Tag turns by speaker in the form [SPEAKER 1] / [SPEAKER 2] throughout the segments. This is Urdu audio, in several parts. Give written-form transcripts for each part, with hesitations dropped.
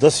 [SPEAKER 1] 10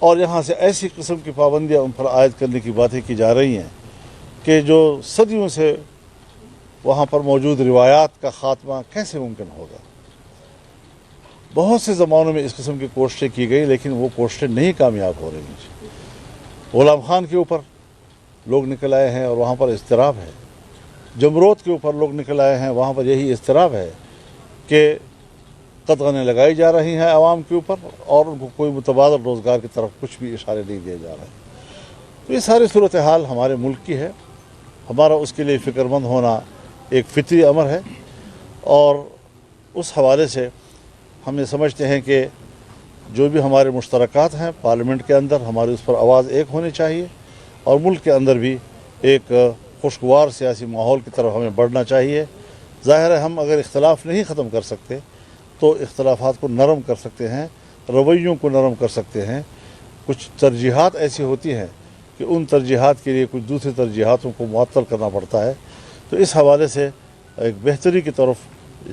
[SPEAKER 1] اور یہاں سے ایسی قسم کی پابندیاں ان پر عائد کرنے کی باتیں کی جا رہی ہیں کہ جو صدیوں سے وہاں پر موجود روایات کا خاتمہ کیسے ممکن ہوگا. بہت سے زمانوں میں اس قسم کی کوششیں کی گئی لیکن وہ کوششیں نہیں کامیاب ہو رہی ہیں. غلام خان کے اوپر لوگ نکل آئے ہیں اور وہاں پر اضطراب ہے. جمروت کے اوپر لوگ نکل آئے ہیں, وہاں پر یہی اضطراب ہے کہ قدغنیں لگائی جا رہی ہیں عوام کے اوپر اور ان کو کوئی متبادل روزگار کی طرف کچھ بھی اشارے نہیں دیے جا رہے ہیں. تو یہ ساری صورتحال ہمارے ملک کی ہے. ہمارا اس کے لیے فکر مند ہونا ایک فطری امر ہے اور اس حوالے سے ہم یہ سمجھتے ہیں کہ جو بھی ہمارے مشترکات ہیں پارلیمنٹ کے اندر ہماری اس پر آواز ایک ہونی چاہیے اور ملک کے اندر بھی ایک خوشگوار سیاسی ماحول کی طرف ہمیں بڑھنا چاہیے. ظاہر ہے ہم اگر اختلاف نہیں ختم کر سکتے تو اختلافات کو نرم کر سکتے ہیں, رویوں کو نرم کر سکتے ہیں. کچھ ترجیحات ایسی ہوتی ہیں کہ ان ترجیحات کے لیے کچھ دوسری ترجیحاتوں کو معطل کرنا پڑتا ہے. تو اس حوالے سے ایک بہتری کی طرف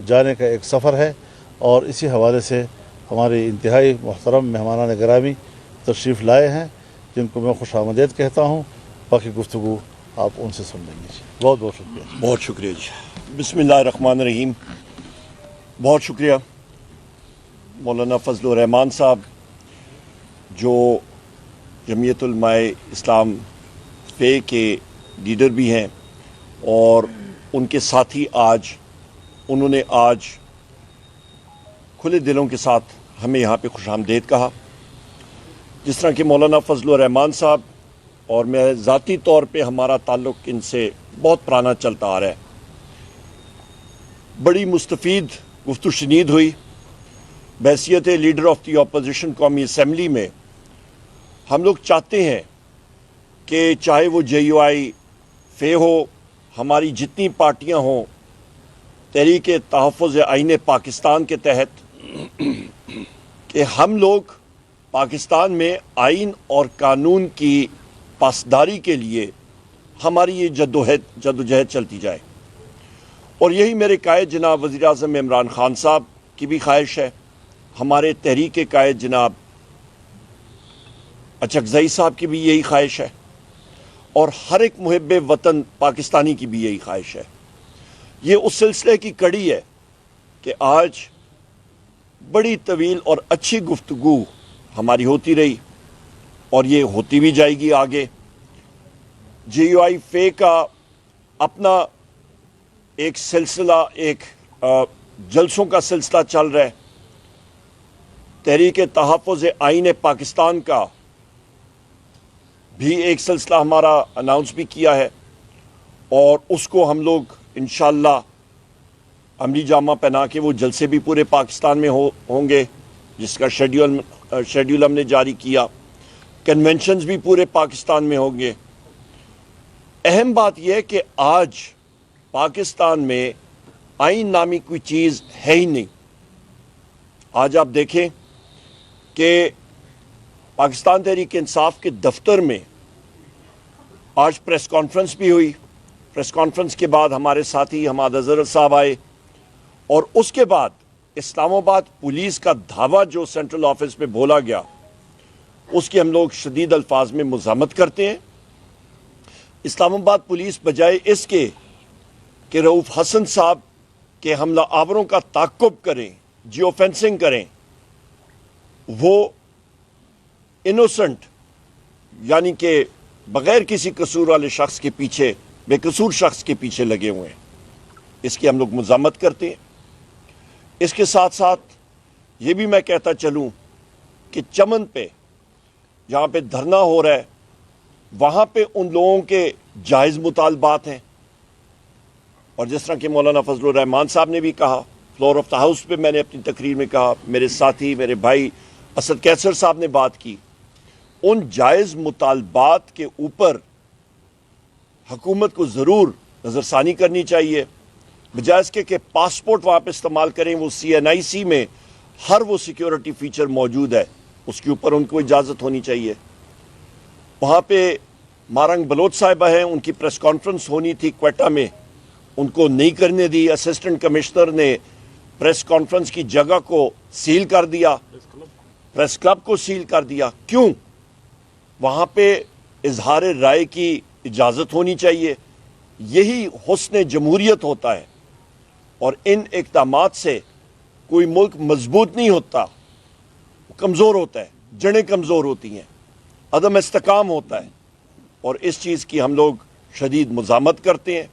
[SPEAKER 1] جانے کا ایک سفر ہے اور اسی حوالے سے ہمارے انتہائی محترم مہمانان گرامی تشریف لائے ہیں جن کو میں خوش آمدید کہتا ہوں. باقی گفتگو آپ ان سے سن لیں گے. بہت بہت شکریہ.
[SPEAKER 2] بہت شکریہ جی. بسم اللہ الرحمن الرحیم. بہت شکریہ مولانا فضل الرحمان صاحب جو جمعیت علماء اسلام فے کے لیڈر بھی ہیں اور ان کے ساتھی انہوں نے آج کھلے دلوں کے ساتھ ہمیں یہاں پہ خوش آمدید کہا. جس طرح کہ مولانا فضل الرحمان صاحب اور میں ذاتی طور پہ ہمارا تعلق ان سے بہت پرانا چلتا آ رہا ہے. بڑی مستفید گفت و شنید ہوئی. بحیثیت لیڈر آف دی اپوزیشن قومی اسمبلی میں ہم لوگ چاہتے ہیں کہ چاہے وہ JUI فے ہو, ہماری جتنی پارٹیاں ہوں, تحریک تحفظ آئین پاکستان کے تحت کہ ہم لوگ پاکستان میں آئین اور قانون کی پاسداری کے لیے ہماری یہ جدوجہد چلتی جائے. اور یہی میرے قائد جناب وزیر اعظم عمران خان صاحب کی بھی خواہش ہے, ہمارے تحریک قائد جناب اچکزئی صاحب کی بھی یہی خواہش ہے اور ہر ایک محب وطن پاکستانی کی بھی یہی خواہش ہے. یہ اس سلسلے کی کڑی ہے کہ آج بڑی طویل اور اچھی گفتگو ہماری ہوتی رہی اور یہ ہوتی بھی جائے گی آگے. JUI فے کا اپنا ایک سلسلہ, ایک جلسوں کا سلسلہ چل رہا ہے. تحریک تحفظ آئین پاکستان کا بھی ایک سلسلہ ہمارا اناؤنس بھی کیا ہے اور اس کو ہم لوگ انشاءاللہ عملی جامہ پہنا کے وہ جلسے بھی پورے پاکستان میں ہوں گے جس کا شیڈیول ہم نے جاری کیا. کنونشنز بھی پورے پاکستان میں ہوں گے. اہم بات یہ ہے کہ آج پاکستان میں آئین نامی کوئی چیز ہے ہی نہیں. آج آپ دیکھیں کہ پاکستان تحریک انصاف کے دفتر میں آج پریس کانفرنس بھی ہوئی. پریس کانفرنس کے بعد ہمارے ساتھی حماد حضرت صاحب آئے اور اس کے بعد اسلام آباد پولیس کا دھاوا جو سینٹرل آفس میں بولا گیا اس کی ہم لوگ شدید الفاظ میں مذمت کرتے ہیں. اسلام آباد پولیس بجائے اس کے کہ رؤوف حسن صاحب کے حملہ آوروں کا تعاقب کریں, جیو فینسنگ کریں, وہ انوسنٹ یعنی کہ بغیر کسی قصور والے شخص کے پیچھے, بے قصور شخص کے پیچھے لگے ہوئے ہیں. اس کی ہم لوگ مذمت کرتے ہیں. اس کے ساتھ ساتھ یہ بھی میں کہتا چلوں کہ چمن پہ جہاں پہ دھرنا ہو رہا ہے وہاں پہ ان لوگوں کے جائز مطالبات ہیں اور جس طرح کہ مولانا فضل الرحمان صاحب نے بھی کہا, فلور آف دا ہاؤس پہ میں نے اپنی تقریر میں کہا, میرے ساتھی میرے بھائی اسد کیسر صاحب نے بات کی, ان جائز مطالبات کے اوپر حکومت کو ضرور نظر ثانی کرنی چاہیے. بجائے اس کے کہ پاسپورٹ وہاں پہ استعمال کریں, وہ CNIC میں ہر وہ سیکیورٹی فیچر موجود ہے, اس کے اوپر ان کو اجازت ہونی چاہیے. وہاں پہ مارنگ بلوچ صاحبہ ہیں, ان کی پریس کانفرنس ہونی تھی کوئٹہ میں, ان کو نہیں کرنے دی. اسسٹنٹ کمشنر نے پریس کانفرنس کی جگہ کو سیل کر دیا, پریس کلب کو سیل کر دیا. کیوں؟ وہاں پہ اظہار رائے کی اجازت ہونی چاہیے. یہی حسن جمہوریت ہوتا ہے. اور ان اقدامات سے کوئی ملک مضبوط نہیں ہوتا, کمزور ہوتا ہے, جڑیں کمزور ہوتی ہیں, عدم استحکام ہوتا ہے. اور اس چیز کی ہم لوگ شدید مزاحمت کرتے ہیں.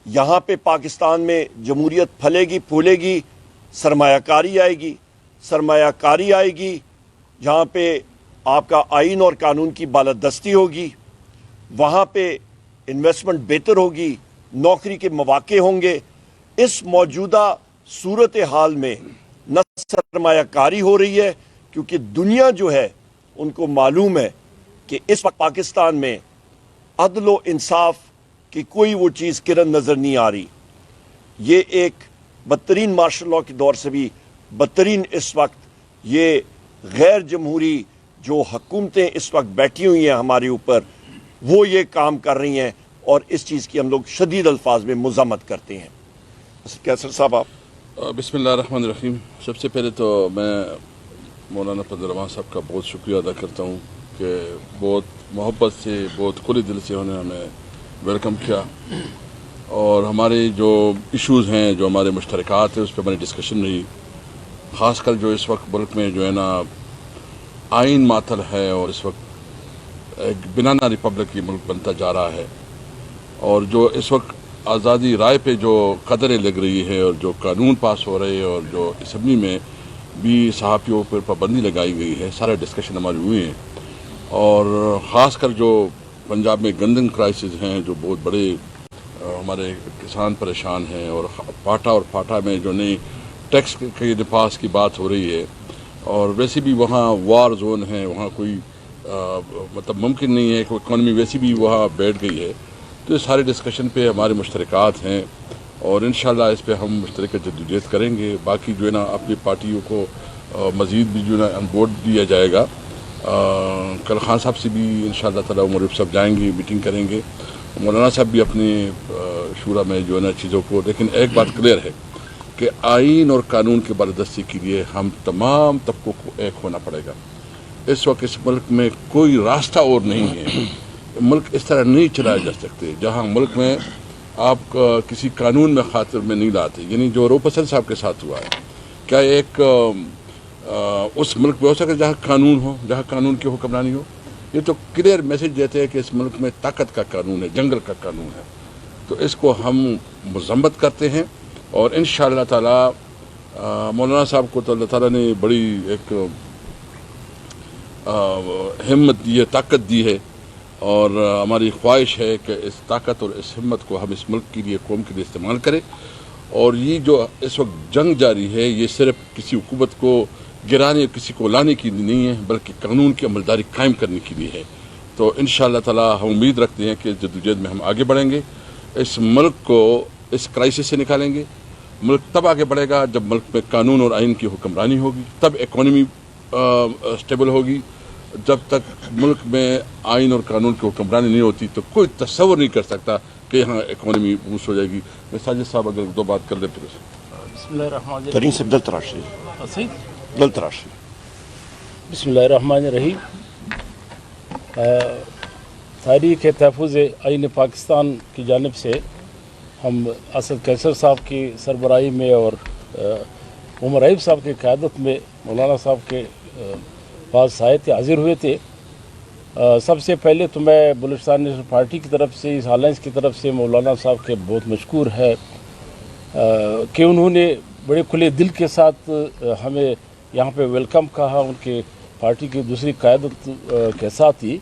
[SPEAKER 2] یہاں پہ پاکستان میں جمہوریت پھلے گی پھولے گی, سرمایہ کاری آئے گی. سرمایہ کاری آئے گی جہاں پہ آپ کا آئین اور قانون کی بالادستی ہوگی, وہاں پہ انویسٹمنٹ بہتر ہوگی, نوکری کے مواقع ہوں گے. اس موجودہ صورتحال میں نہ سرمایہ کاری ہو رہی ہے, کیونکہ دنیا جو ہے ان کو معلوم ہے کہ اس وقت پاکستان میں عدل و انصاف کی کوئی وہ چیز کرن نظر نہیں آ رہی. یہ ایک بدترین مارشل لاء کے دور سے بھی بدترین اس وقت یہ غیر جمہوری جو حکومتیں اس وقت بیٹھی ہوئی ہیں ہمارے اوپر, وہ یہ کام کر رہی ہیں, اور اس چیز کی ہم لوگ شدید الفاظ میں مذمت کرتے ہیں. قیصر صاحب آپ.
[SPEAKER 3] بسم اللہ الرحمن الرحیم. سب سے پہلے تو میں مولانا فضل الرحمان صاحب کا بہت شکریہ ادا کرتا ہوں کہ بہت محبت سے, بہت کھلے دل سے انہوں نے ہمیں ویلکم کیا, اور ہمارے جو ایشوز ہیں, جو ہمارے مشترکات ہیں, اس پہ ہماری ڈسکشن رہی. خاص کر جو اس وقت ملک میں جو ہے نا آئین معطل ہے, اور اس وقت ایک بنانا ریپبلک کی ملک بنتا جا رہا ہے, اور جو اس وقت آزادی رائے پہ جو قدریں لگ رہی ہے, اور جو قانون پاس ہو رہے ہیں, اور جو اسمبلی میں بھی صحافیوں پر پابندی لگائی گئی ہے, سارے ڈسکشن ہمارے ہوئے ہیں. اور خاص کر جو پنجاب میں گندم کرائسس ہیں, جو بہت بڑے ہمارے کسان پریشان ہیں, اور پاٹا اور پاٹا میں جو نئی ٹیکس کے نفاذ کی بات ہو رہی ہے, اور ویسے بھی وہاں وار زون ہے, وہاں کوئی مطلب ممکن نہیں ہے کہ اکانومی ویسی بھی وہاں بیٹھ گئی ہے. تو یہ سارے ڈسکشن پہ ہمارے مشترکات ہیں, اور انشاءاللہ اس پہ ہم مشترکہ جدوجہد کریں گے. باقی جو ہے نا اپنی پارٹیوں کو مزید بھی جو ہے نا آن بورڈ دیا جائے گا. کل خان صاحب سے بھی انشاءاللہ تعالیٰ عمر صاحب جائیں گے, میٹنگ کریں گے. مولانا صاحب بھی اپنے شورا میں جو ہے نا چیزوں کو, لیکن ایک بات کلیئر ہے کہ آئین اور قانون کے بالادستی کے لیے ہم تمام طبقوں کو ایک ہونا پڑے گا. اس وقت اس ملک میں کوئی راستہ اور نہیں ہے. ملک اس طرح نہیں چلایا جا سکتے جہاں ملک میں آپ کسی قانون میں خاطر میں نہیں لاتے. یعنی جو روپ حسن صاحب کے ساتھ ہوا ہے, کیا ایک اس ملک میں ہو سکے جہاں قانون ہو, جہاں قانون کی حکمرانی ہو؟ یہ تو کلیئر میسج دیتے ہیں کہ اس ملک میں طاقت کا قانون ہے, جنگل کا قانون ہے. تو اس کو ہم مذمت کرتے ہیں, اور انشاءاللہ تعالی مولانا صاحب کو تو اللہ تعالیٰ نے بڑی ایک ہمت دی ہے, طاقت دی ہے, اور ہماری خواہش ہے کہ اس طاقت اور اس ہمت کو ہم اس ملک کے لیے, قوم کے لیے استعمال کریں. اور یہ جو اس وقت جنگ جاری ہے, یہ صرف کسی حکومت کو گرانے, کسی کو لانے کی نہیں ہے, بلکہ قانون کی عملداری قائم کرنے کے لیے ہے. تو انشاءاللہ تعالی ہم امید رکھتے ہیں کہ جدوجہد میں ہم آگے بڑھیں گے, اس ملک کو اس کرائسس سے نکالیں گے. ملک تب آگے بڑھے گا جب ملک میں قانون اور آئین کی حکمرانی ہوگی, تب اکانومی اسٹیبل ہوگی. جب تک ملک میں آئین اور قانون کی حکمرانی نہیں ہوتی تو کوئی تصور نہیں کر سکتا کہ یہاں اکانومی بوسٹ ہو جائے گی. میں ساجد صاحب اگر دو بات کر لیں پھر.
[SPEAKER 4] بسم اللہ الرحمن الرحیم.
[SPEAKER 2] ترین سے دل تراشی, دل تراشی.
[SPEAKER 4] بسم اللہ الرحمن الرحیم. تحریک تحفظ آئین پاکستان کی جانب سے ہم اسد قیصر صاحب کی سربراہی میں اور عمر ایوب صاحب کی قیادت میں مولانا صاحب کے پاس آئے تھے, حاضر ہوئے تھے. سب سے پہلے تو میں بلوچستان نیشنل پارٹی کی طرف سے, اس الائنس کی طرف سے مولانا صاحب کے بہت مشکور ہے کہ انہوں نے بڑے کھلے دل کے ساتھ ہمیں یہاں پہ ویلکم کہا. ان کے پارٹی کی دوسری قیادت کے ساتھ ہی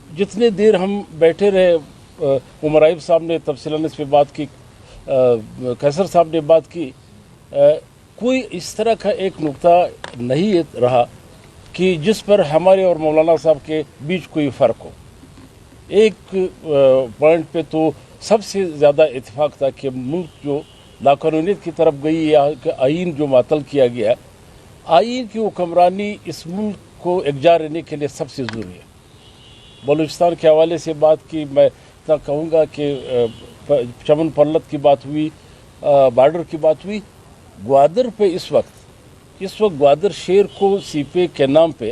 [SPEAKER 4] جتنے دیر ہم بیٹھے رہے, عمر ایوب صاحب نے تفصیلاً اس پہ بات کی, قیصر صاحب نے بات کی, کوئی اس طرح کا ایک نقطہ نہیں رہا کہ جس پر ہمارے اور مولانا صاحب کے بیچ کوئی فرق ہو. ایک پوائنٹ پہ تو سب سے زیادہ اتفاق تھا کہ ملک جو لاقانونیت کی طرف گئی, یا کہ آئین جو معطل کیا گیا, آئین کی حکمرانی اس ملک کو یکجا رہنے کے لیے سب سے ضروری ہے. بلوچستان کے حوالے سے بات کی, میں اتنا کہوں گا کہ چمن پرلت کی بات ہوئی, بارڈر کی بات ہوئی. گوادر پہ اس وقت گوادر شیر کو سی پی کے نام پہ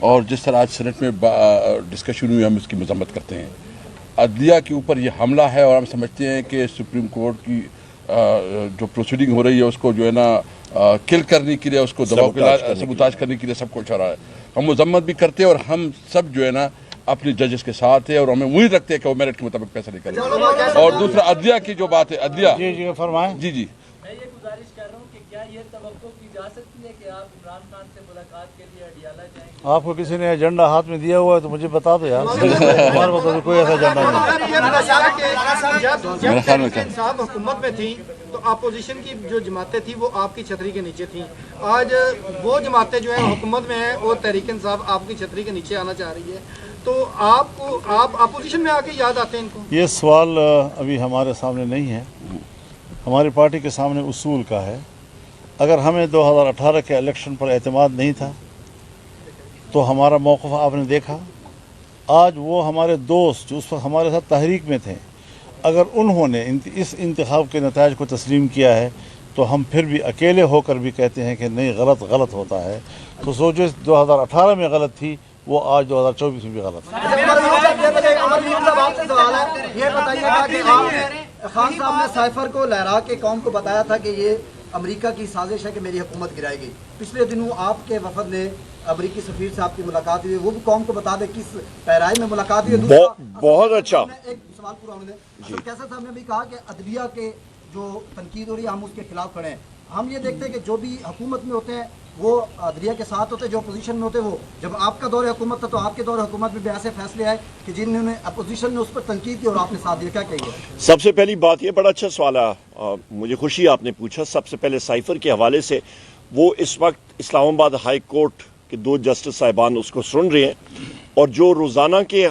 [SPEAKER 3] اور جس طرح آج سینٹ میں ڈسکشن ہوئی ہم اس کی مذمت کرتے ہیں. عدلیہ کے اوپر یہ حملہ ہے اور ہم سمجھتے ہیں کہ سپریم کورٹ کی جو پروسیڈنگ ہو رہی ہے اس کو جو ہے نا کل کرنے کے لیے, اس کو دباؤ کے سبوتاج کرنے کے لیے سب کچھ ہو رہا ہے. ہم مذمت بھی کرتے ہیں اور ہم سب جو ہے نا اپنے ججز کے ساتھ ہیں اور ہمیں امید رکھتے ہیں کہ وہ میرٹ کے مطابق فیصلے کریں. اور دوسرا عدلیہ کی جو بات ہے, عدلیہ
[SPEAKER 1] جی فرمائیں.
[SPEAKER 3] جی
[SPEAKER 5] میں یہ گزارش کر رہا ہوں کہ کیا یہ توقع کی جا سکتی ہے کہ آپ عمران خان سے ملاقات کے لیے اڈیالہ جائیں گے؟
[SPEAKER 1] آپ کو کسی نے ایجنڈا ہاتھ میں دیا ہوا ہے تو مجھے بتا دو یار. ہمارے پاس کوئی ایسا ایجنڈا نہیں.
[SPEAKER 6] صاحب حکومت میں تھی تو اپوزیشن کی جو جماعتیں تھیں وہ آپ کی چھتری کے نیچے تھیں. آج وہ جماعتیں جو ہیں حکومت میں ہیں اور تحریک انصاف آپ کی چھتری کے نیچے آنا چاہ رہی ہے, تو آپ اپوزیشن میں آ کے یاد آتے ہیں ان کو؟
[SPEAKER 1] یہ سوال ابھی ہمارے سامنے نہیں ہے. ہماری پارٹی کے سامنے اصول کا ہے. اگر ہمیں 2018 کے الیکشن پر اعتماد نہیں تھا تو ہمارا موقف آپ نے دیکھا. آج وہ ہمارے دوست جو اس وقت ہمارے ساتھ تحریک میں تھے, اگر انہوں نے اس انتخاب کے نتائج کو تسلیم کیا ہے تو ہم پھر بھی اکیلے ہو کر بھی کہتے ہیں کہ نہیں, غلط ہوتا ہے. تو سوچو 2018 میں غلط تھی, وہ آج 2024 میں بھی غلط ہے.
[SPEAKER 7] یہ بتائیے گا کہ خان صاحب نے سائفر کو لہرا کے قوم کو بتایا تھا کہ یہ امریکہ کی سازش ہے کہ میری حکومت گرائی گئی. پچھلے دنوں آپ کے وفد نے امریکی سفیر صاحب کی ملاقات ہوئی, وہ بھی قوم کو بتا دے کس پیرائی میں ملاقات ہوئی.
[SPEAKER 2] بہت اچھا.
[SPEAKER 7] ایک سوال پورا ہونے دیں. کیسر صاحب نے بھی کہا کہ عدلیہ کے جو تنقید ہو رہی ہے ہم اس کے خلاف کھڑے ہیں. ہم یہ دیکھتے ہیں کہ جو بھی حکومت میں ہوتے ہیں وہ عدلیہ کے ساتھ ہوتے ہیں, جو اپوزیشن میں ہوتے ہیں وہ. جب آپ کا دور حکومت تھا تو آپ کے دور حکومت میں بھی ایسے فیصلے آئے کہ جنہوں نے اپوزیشن نے اس پر تنقید کی اور آپ نے ساتھ دیا. کیا کہیے؟
[SPEAKER 2] سب سے پہلی بات, یہ بڑا اچھا سوال ہے, مجھے خوشی آپ نے پوچھا. سب سے پہلے سائفر کے حوالے سے, وہ اس وقت اسلام آباد ہائی کورٹ کے 2 جسٹس صاحبان اس کو سن رہے ہیں, اور جو روزانہ کے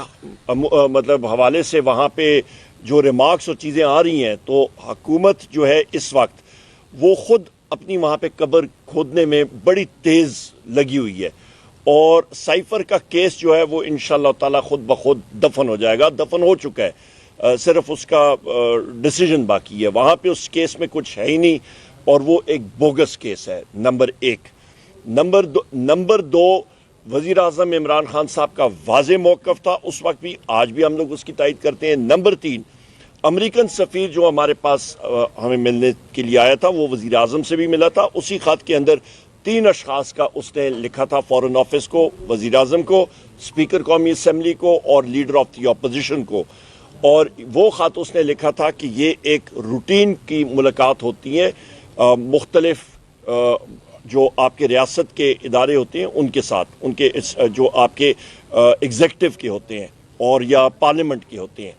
[SPEAKER 2] مطلب حوالے سے وہاں پہ جو ریمارکس اور چیزیں آ رہی ہیں, تو حکومت جو ہے اس وقت وہ خود اپنی وہاں پہ قبر کھودنے میں بڑی تیز لگی ہوئی ہے. اور سائفر کا کیس جو ہے وہ انشاءاللہ تعالی خود بخود دفن ہو جائے گا. دفن ہو چکا ہے, صرف اس کا ڈیسیجن باقی ہے. وہاں پہ اس کیس میں کچھ ہے ہی نہیں, اور وہ ایک بوگس کیس ہے. نمبر 1. نمبر 2, وزیر اعظم عمران خان صاحب کا واضح موقف تھا اس وقت بھی, آج بھی ہم لوگ اس کی تائید کرتے ہیں. نمبر 3, امریکن سفیر جو ہمارے پاس ہمیں ملنے کے لیے آیا تھا وہ وزیر اعظم سے بھی ملا تھا. اسی خط کے اندر 3 اشخاص کا اس نے لکھا تھا, فارن آفس کو, وزیر اعظم کو, اسپیکر قومی اسمبلی کو, اور لیڈر آف دی اپوزیشن کو. اور وہ خط اس نے لکھا تھا کہ یہ ایک روٹین کی ملاقات ہوتی ہے مختلف جو آپ کے ریاست کے ادارے ہوتے ہیں ان کے ساتھ, ان کے جو آپ کے ایگزیکٹو کے ہوتے ہیں اور یا پارلیمنٹ کے ہوتے ہیں.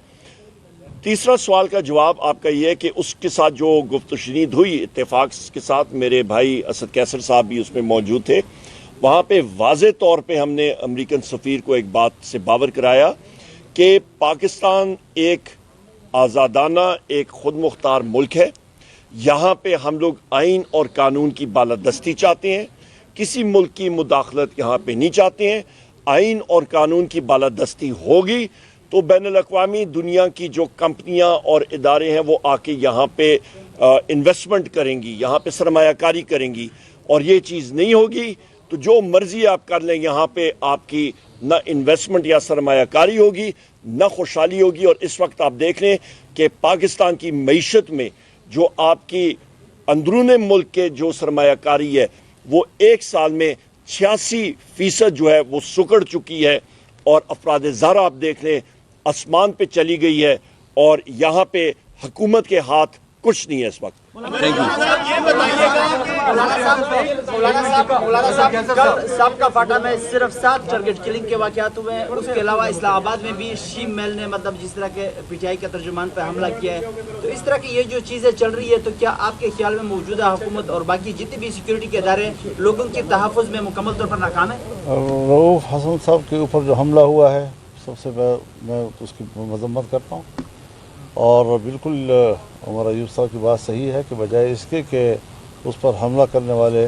[SPEAKER 2] تیسرا سوال کا جواب آپ کا یہ ہے کہ اس کے ساتھ جو گفت و شنید ہوئی اتفاق کے ساتھ, میرے بھائی اسد کیسر صاحب بھی اس میں موجود تھے, وہاں پہ واضح طور پہ ہم نے امریکن سفیر کو ایک بات سے باور کرایا کہ پاکستان ایک آزادانہ, ایک خود مختار ملک ہے. یہاں پہ ہم لوگ آئین اور قانون کی بالادستی چاہتے ہیں, کسی ملک کی مداخلت یہاں پہ نہیں چاہتے ہیں. آئین اور قانون کی بالادستی ہوگی تو بین الاقوامی دنیا کی جو کمپنیاں اور ادارے ہیں وہ آ کے یہاں پہ انویسٹمنٹ کریں گی, یہاں پہ سرمایہ کاری کریں گی. اور یہ چیز نہیں ہوگی تو جو مرضی آپ کر لیں, یہاں پہ آپ کی نہ انویسٹمنٹ یا سرمایہ کاری ہوگی نہ خوشحالی ہوگی. اور اس وقت آپ دیکھ لیں کہ پاکستان کی معیشت میں جو آپ کی اندرون ملک کے جو سرمایہ کاری ہے وہ 1 سال میں 86% جو ہے وہ سکڑ چکی ہے, اور افراد زارہ آپ دیکھ لیں آسمان پہ چلی گئی ہے, اور یہاں پہ حکومت کے ہاتھ کچھ نہیں ہے اس وقت.
[SPEAKER 5] صاحب کا فاٹا میں صرف 7 ٹارگٹ کلنگ کے واقعات ہوئے ہیں, اس کے علاوہ اسلام آباد میں بھی شیم میل نے مطلب جس طرح کے پی ٹی آئی کے ترجمان پہ حملہ کیا ہے. تو اس طرح کی یہ جو چیزیں چل رہی ہے, تو کیا آپ کے خیال میں موجودہ حکومت اور باقی جتنے بھی سیکورٹی کے ادارے لوگوں کے تحفظ میں مکمل طور پر ناکام ہیں؟
[SPEAKER 1] رؤوف حسن صاحب کے اوپر جو حملہ ہوا ہے, سب سے میں اس کی مذمت کرتا ہوں. اور بالکل عمر ایوب صاحب کی بات صحیح ہے کہ بجائے اس کے کہ اس پر حملہ کرنے والے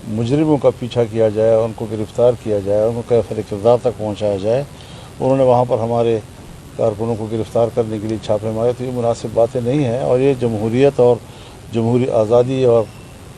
[SPEAKER 1] مجرموں کا پیچھا کیا جائے, ان کو گرفتار کیا جائے, ان کو کیفر کردار تک پہنچایا جائے, انہوں نے وہاں پر ہمارے کارکنوں کو گرفتار کرنے کے لیے چھاپے مارے. تو یہ مناسب باتیں نہیں ہیں, اور یہ جمہوریت اور جمہوری آزادی اور